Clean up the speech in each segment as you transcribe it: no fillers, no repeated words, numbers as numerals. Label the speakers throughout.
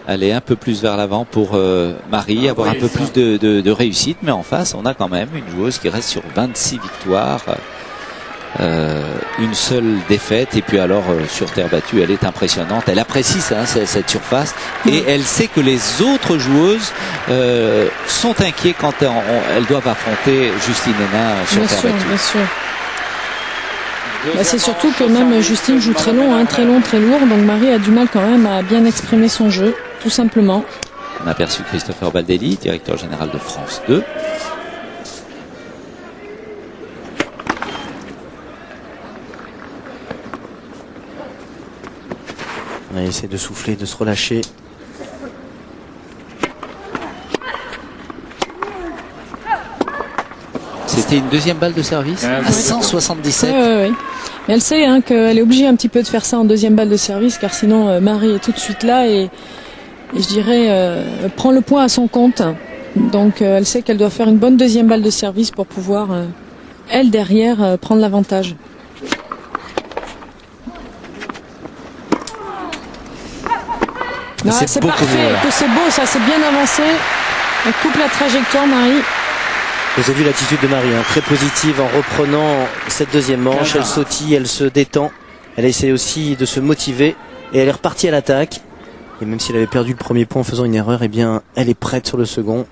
Speaker 1: aller un peu plus vers l'avant pour Marie, avoir un peu plus de réussite, mais en face on a quand même une joueuse qui reste sur 26 victoires, une seule défaite, et puis alors sur terre battue elle est impressionnante, elle apprécie ça, cette surface, et elle sait que les autres joueuses sont inquiets quand elles doivent affronter Justine Hénin sur terre battue. Bien sûr.
Speaker 2: Bah, c'est surtout que même Justine joue très long, très lourd, donc Marie a du mal quand même à bien exprimer son jeu, tout simplement.
Speaker 1: On a aperçu Christopher Baldelli, directeur général de France 2.
Speaker 3: On va essayer de souffler, de se relâcher.
Speaker 1: C'était une deuxième balle de service à 177.
Speaker 2: Oui. Mais elle sait qu'elle est obligée un petit peu de faire ça en deuxième balle de service, car sinon Marie est tout de suite là et je dirais prend le point à son compte. Donc elle sait qu'elle doit faire une bonne deuxième balle de service pour pouvoir elle derrière prendre l'avantage. C'est parfait, c'est beau, ça c'est bien avancé. Elle coupe la trajectoire, Marie.
Speaker 3: Vous avez vu l'attitude de Marie, très positive en reprenant cette deuxième manche. Elle sautille, elle se détend. Elle essaie aussi de se motiver et elle est repartie à l'attaque. Et même si elle avait perdu le premier point en faisant une erreur, eh bien, elle est prête sur le second.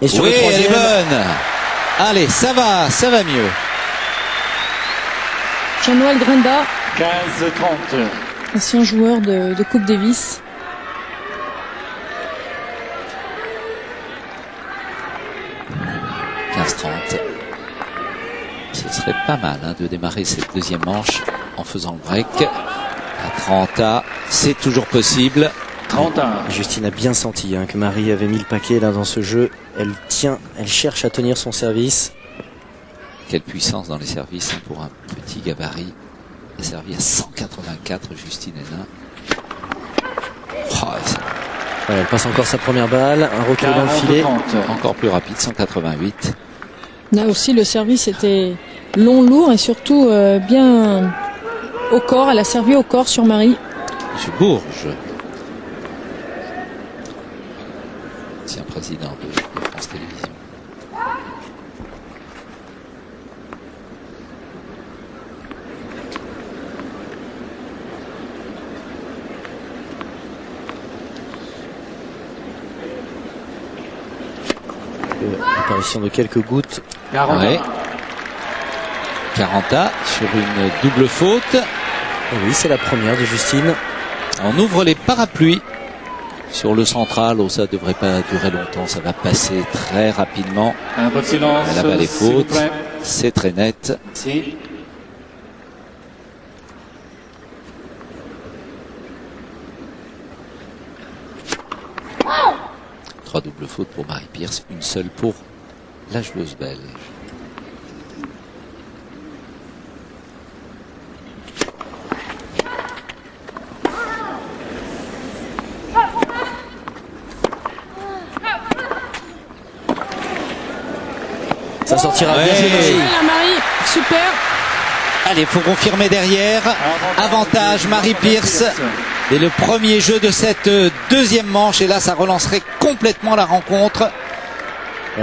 Speaker 1: Et sur le troisième, elle est bonne. Allez, ça va mieux.
Speaker 2: Jean-Noël Grinda,
Speaker 4: 15-30.
Speaker 2: ancien joueur de Coupe Davis.
Speaker 1: Ce serait pas mal de démarrer cette deuxième manche en faisant le break. À 30A, c'est toujours possible.
Speaker 4: 31.
Speaker 3: Justine a bien senti que Marie avait mis le paquet là dans ce jeu. Elle cherche à tenir son service.
Speaker 1: Quelle puissance dans les services pour un petit gabarit. Elle a servi à 184, Justine Hénin.
Speaker 3: Elle passe encore sa première balle, un retour dans le filet.
Speaker 1: Encore plus rapide, 188.
Speaker 2: Là aussi le service était long, lourd et surtout bien au corps. Elle a servi au corps sur Marie.
Speaker 1: Monsieur Bourges, ancien président de France Télévisions.
Speaker 3: Apparition de quelques gouttes.
Speaker 1: 40A sur une double faute.
Speaker 3: Et oui, c'est la première de Justine.
Speaker 1: On ouvre les parapluies sur le central. Ça ne devrait pas durer longtemps, ça va passer très rapidement.
Speaker 4: Un peu de silence.
Speaker 1: Là-bas les fautes, c'est très net.
Speaker 4: Si.
Speaker 1: Trois doubles fautes pour Marie Pierce, une seule pour la joueuse belge.
Speaker 3: Ça sortira bien.
Speaker 2: La Marie, super.
Speaker 1: Allez, il faut confirmer derrière. Avantage Marie Pierce. Et le premier jeu de cette deuxième manche. Et là, ça relancerait complètement la rencontre.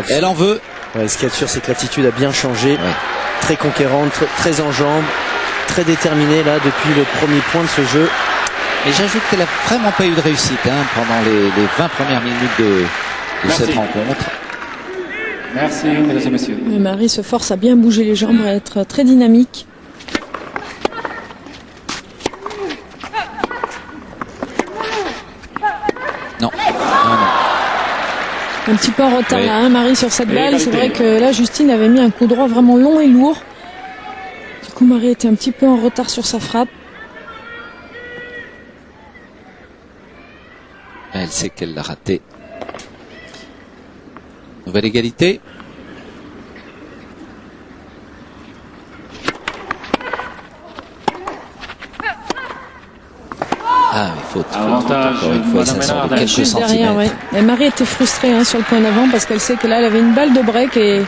Speaker 1: Elle en veut.
Speaker 3: Ce qu'il y a de sûr, c'est que l'attitude a bien changé. Très conquérante, très en jambes, très déterminée là depuis le premier point de ce jeu.
Speaker 1: Et j'ajoute qu'elle n'a vraiment pas eu de réussite pendant les 20 premières minutes de cette rencontre.
Speaker 4: Merci, mesdames et messieurs.
Speaker 2: Marie se force à bien bouger les jambes, à être très dynamique.
Speaker 1: Non.
Speaker 2: Un petit peu en retard là, Marie sur cette balle. C'est vrai que là, Justine avait mis un coup droit vraiment long et lourd. Du coup, Marie était un petit peu en retard sur sa frappe.
Speaker 1: Elle sait qu'elle l'a raté. Nouvelle égalité. Ah, mais faute.
Speaker 4: Avantage.
Speaker 1: Encore une fois, ça sort de quelques
Speaker 2: Juste
Speaker 1: centimètres.
Speaker 2: derrière, Et Marie était frustrée sur le point d'avant parce qu'elle sait que là, elle avait une balle de break et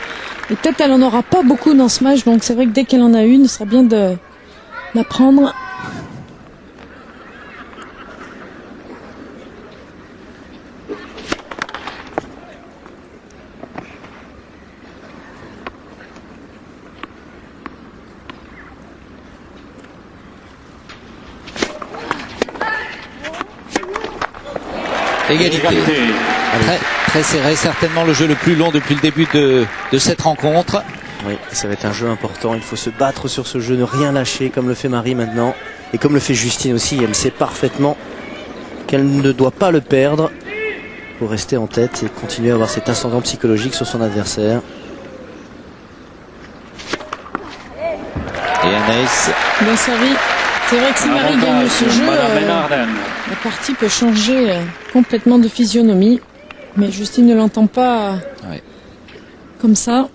Speaker 2: peut-être elle en aura pas beaucoup dans ce match. Donc c'est vrai que dès qu'elle en a une, ce sera bien d'apprendre.
Speaker 1: Égalité. Très, très serré, certainement le jeu le plus long depuis le début de cette rencontre.
Speaker 3: Oui, ça va être un jeu important. Il faut se battre sur ce jeu, ne rien lâcher comme le fait Marie maintenant. Et comme le fait Justine aussi, elle sait parfaitement qu'elle ne doit pas le perdre pour rester en tête et continuer à avoir cet ascendant psychologique sur son adversaire.
Speaker 1: Et un ace.
Speaker 2: Bien servi. C'est vrai que si Marie gagne ce jeu, la partie peut changer complètement de physionomie. Mais Justine ne l'entend pas comme ça.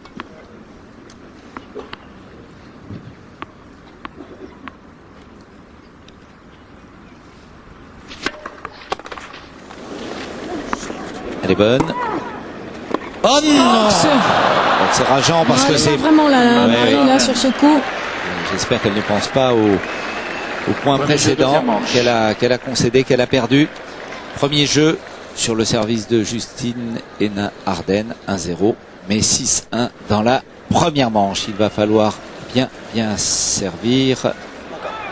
Speaker 1: Elle est bonne. Oh non! C'est rageant parce que c'est
Speaker 2: vraiment la Marie là sur ce coup.
Speaker 1: J'espère qu'elle ne pense pas au point précédent qu'elle a concédé, qu'elle a perdu. Premier jeu sur le service de Justine Hénin-Ardenne, 1-0, mais 6-1 dans la première manche. Il va falloir bien servir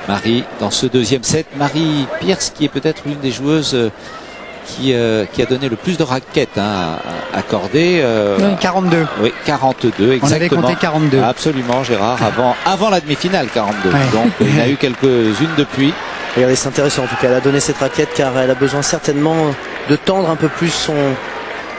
Speaker 1: Marie dans ce deuxième set. Marie Pierce, qui est peut-être l'une des joueuses qui a donné le plus de raquettes accordées.
Speaker 5: 42.
Speaker 1: Oui, 42 exactement.
Speaker 5: On avait compté 42.
Speaker 1: Absolument, Gérard, avant la demi-finale 42. Ouais. Donc il y en a eu quelques-unes depuis.
Speaker 3: Regardez, c'est intéressant en tout cas. Elle a donné cette raquette car elle a besoin certainement de tendre un peu plus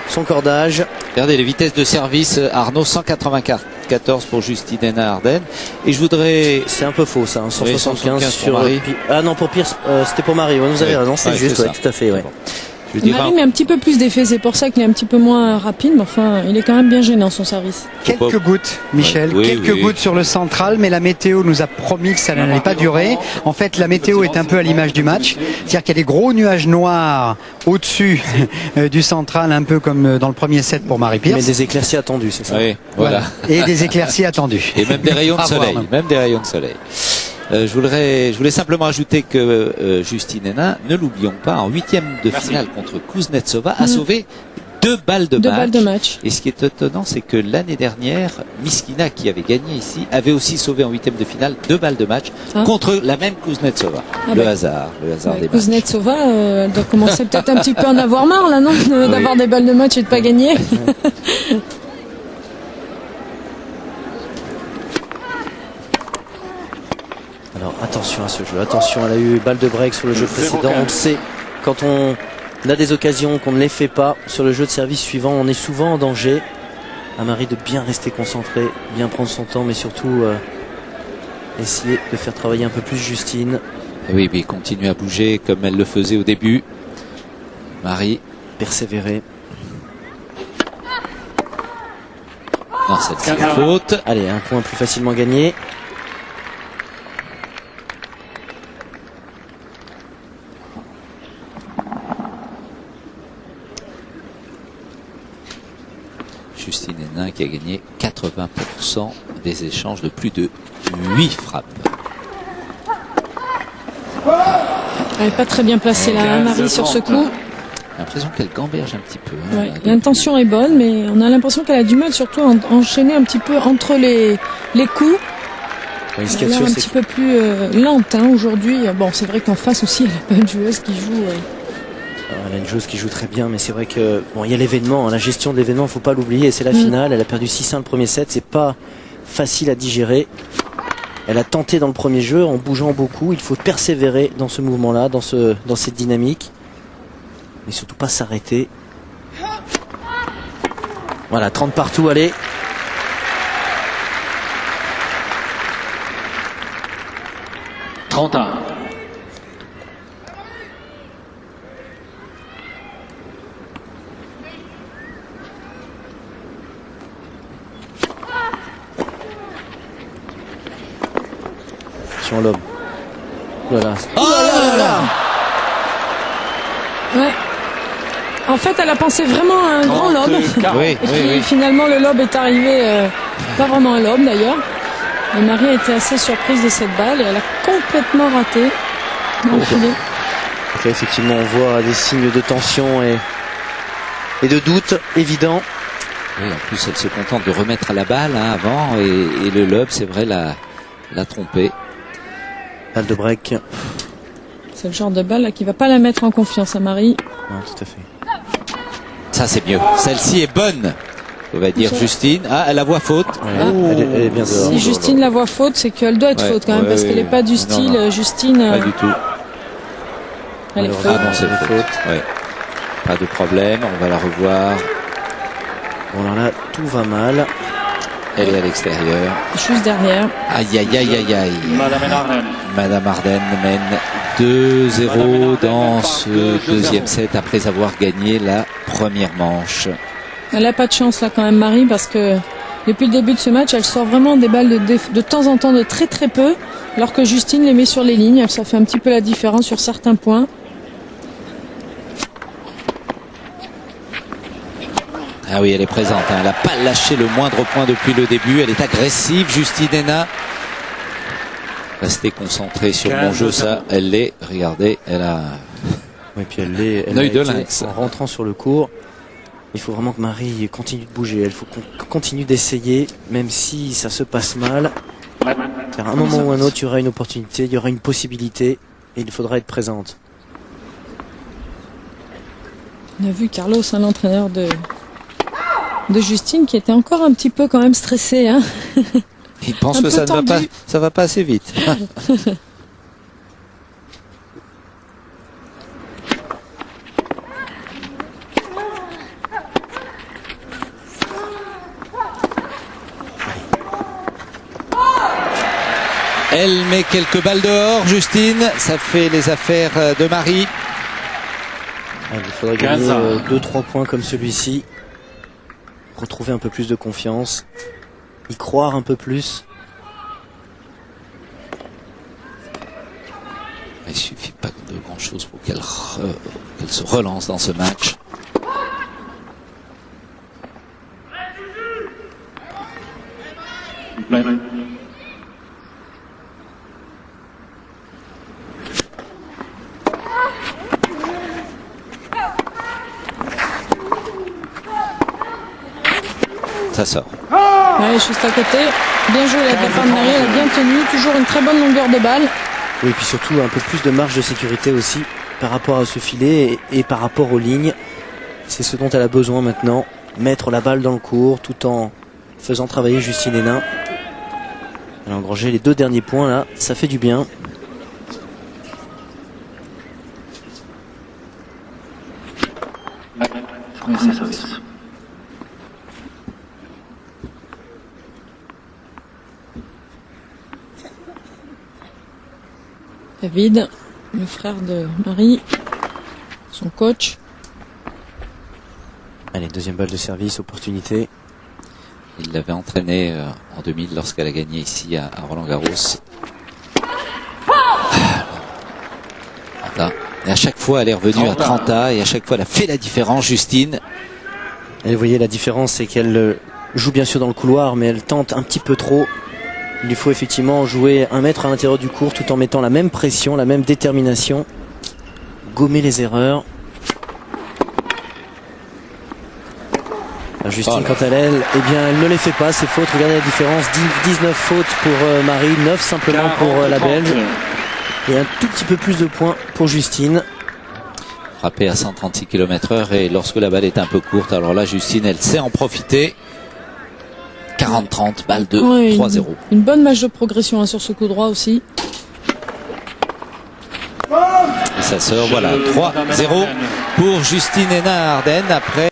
Speaker 3: son cordage.
Speaker 1: Regardez les vitesses de service, Arnaud, 194 pour Justine Hénin-Ardenne. Et je voudrais...
Speaker 3: C'est un peu faux ça, 175 sur
Speaker 1: Marie.
Speaker 3: Ah non, pour Pierce, c'était pour Marie. Ouais, vous avez raison, c'est juste, tout à fait. Ouais.
Speaker 2: Marie met un petit peu plus d'effet, c'est pour ça qu'il est un petit peu moins rapide, mais enfin, il est quand même bien gênant son service.
Speaker 5: Quelques gouttes, Michel, quelques gouttes sur le central, mais la météo nous a promis que ça n'allait pas durer. En fait, la météo est un peu à l'image du match, c'est-à-dire qu'il y a des gros nuages noirs au-dessus du central, un peu comme dans le premier set pour Marie Pierce.
Speaker 3: Mais des éclaircies attendues, c'est ça.
Speaker 1: Oui, voilà.
Speaker 5: Et des éclaircies attendues.
Speaker 1: Et même des rayons de soleil, je voulais simplement ajouter que Justine Hénin, ne l'oublions pas, en huitième de finale contre Kuznetsova, a sauvé 2 balles de match. Et ce qui est étonnant, c'est que l'année dernière, Miskina, qui avait gagné ici, avait aussi sauvé en huitième de finale 2 balles de match contre la même Kuznetsova. Le hasard des
Speaker 2: Kuznetsova doit commencer peut-être un petit peu à en avoir marre là, non, d'avoir des balles de match et de pas gagner.
Speaker 3: Alors attention à ce jeu, attention, elle a eu balle de break sur le jeu précédent. On le sait, quand on a des occasions qu'on ne les fait pas sur le jeu de service suivant, on est souvent en danger. À Marie de bien rester concentrée, bien prendre son temps, mais surtout essayer de faire travailler un peu plus Justine.
Speaker 1: Oui, continue à bouger comme elle le faisait au début. Marie,
Speaker 3: persévérer.
Speaker 1: Non, c'est une faute.
Speaker 3: Allez, un point plus facilement gagné.
Speaker 1: Justine Hénin qui a gagné 80% des échanges de plus de 8 frappes.
Speaker 2: Elle n'est pas très bien placée là, Marie, sur ce coup.
Speaker 1: J'ai l'impression qu'elle gamberge un petit peu.
Speaker 2: L'intention est bonne, mais on a l'impression qu'elle a du mal surtout à enchaîner un petit peu entre les coups. Elle est un petit peu plus lente aujourd'hui. Bon, c'est vrai qu'en face aussi, elle a pas une joueuse qui joue...
Speaker 3: Elle a une joueuse qui joue très bien, mais c'est vrai que il y a l'événement, la gestion de l'événement, faut pas l'oublier. C'est la finale. Elle a perdu 6-1 le premier set. C'est pas facile à digérer. Elle a tenté dans le premier jeu en bougeant beaucoup. Il faut persévérer dans ce mouvement-là, dans cette dynamique, mais surtout pas s'arrêter. Voilà, 30 partout. Allez. Sur l'homme. Voilà.
Speaker 2: Ouais. En fait, elle a pensé vraiment à un grand lob. Et puis finalement, le lob est arrivé, pas vraiment un lob d'ailleurs. Et Marie a été assez surprise de cette balle et elle a complètement raté.
Speaker 3: Effectivement, on voit des signes de tension et de doute évident.
Speaker 1: Oui, en plus, elle se contente de remettre la balle avant et le lob, c'est vrai, l'a trompé.
Speaker 3: Balle de break.
Speaker 2: C'est le genre de balle là, qui va pas la mettre en confiance à Marie.
Speaker 3: Non, tout à fait.
Speaker 1: Ça c'est mieux. Celle-ci est bonne. On va dire Justine. Ah, elle la voit faute.
Speaker 3: Ouais, elle est bien dehors.
Speaker 2: Si Justine la voit faute, c'est qu'elle doit être faute quand même, parce qu'elle n'est pas du style Justine.
Speaker 1: Pas du tout.
Speaker 2: Elle est
Speaker 1: Ah non, c'est faute. Ouais. Pas de problème, on va la revoir.
Speaker 3: Bon, alors là, tout va mal.
Speaker 1: Elle est à l'extérieur.
Speaker 2: Juste derrière.
Speaker 1: Aïe, aïe, aïe, aïe, aïe. Madame Arden mène 2-0 dans ce deuxième set après avoir gagné la première manche.
Speaker 2: Elle n'a pas de chance là quand même, Marie, parce que depuis le début de ce match, elle sort vraiment des balles de temps en temps de très très peu, alors que Justine les met sur les lignes. Ça fait un petit peu la différence sur certains points.
Speaker 1: Ah oui, elle est présente. Elle n'a pas lâché le moindre point depuis le début. Elle est agressive, Justine Henin. Restez concentrée sur mon jeu, ça, elle l'est. Regardez, elle a...
Speaker 3: Oui, puis elle l'œil de lynx. En rentrant sur le court, il faut vraiment que Marie continue de bouger. Il faut qu'on continue d'essayer, même si ça se passe mal. Car à un moment ou un autre, il y aura une opportunité, il y aura une possibilité, et il faudra être présente.
Speaker 2: On a vu Carlos, l'entraîneur de Justine, qui était encore un petit peu quand même stressé. Hein.
Speaker 1: Il pense que ça va pas assez vite. Elle met quelques balles dehors, Justine. Ça fait les affaires de Marie.
Speaker 3: Il faudrait gagner 2-3 points comme celui-ci. Retrouver un peu plus de confiance. Y croire un peu plus.
Speaker 1: Il suffit pas de grand chose pour qu'elle se relance dans ce match. Ça sort.
Speaker 2: Ouais, juste à côté. Bien joué la défense de Marie, elle a bien tenu. Toujours une très bonne longueur de balle.
Speaker 3: Oui, et puis surtout un peu plus de marge de sécurité aussi par rapport à ce filet et par rapport aux lignes. C'est ce dont elle a besoin maintenant. Mettre la balle dans le court tout en faisant travailler Justine Henin. Elle a engrangé les 2 derniers points là. Ça fait du bien.
Speaker 2: David, le frère de Marie, son coach.
Speaker 3: Allez, deuxième balle de service, opportunité.
Speaker 1: Il l'avait entraînée en 2000 lorsqu'elle a gagné ici à Roland-Garros. Voilà. Et à chaque fois, elle est revenue à 30 ans et à chaque fois, elle a fait la différence, Justine.
Speaker 3: Et vous voyez, la différence, c'est qu'elle joue bien sûr dans le couloir, mais elle tente un petit peu trop. Il lui faut effectivement jouer 1 mètre à l'intérieur du court tout en mettant la même pression, la même détermination. Gommer les erreurs. La Justine, quant à elle, eh bien, elle ne les fait pas, ces fautes. Regardez la différence. 19 fautes pour Marie, 9 simplement pour la Belge. Et un tout petit peu plus de points pour Justine.
Speaker 1: Frappé à 136 km/h et lorsque la balle est un peu courte, alors là, Justine, elle sait en profiter. 40-30, balle de 3-0.
Speaker 2: Une bonne marge de progression sur ce coup droit aussi.
Speaker 1: Et ça sort, voilà, 3-0 pour Justine Henin-Arden après.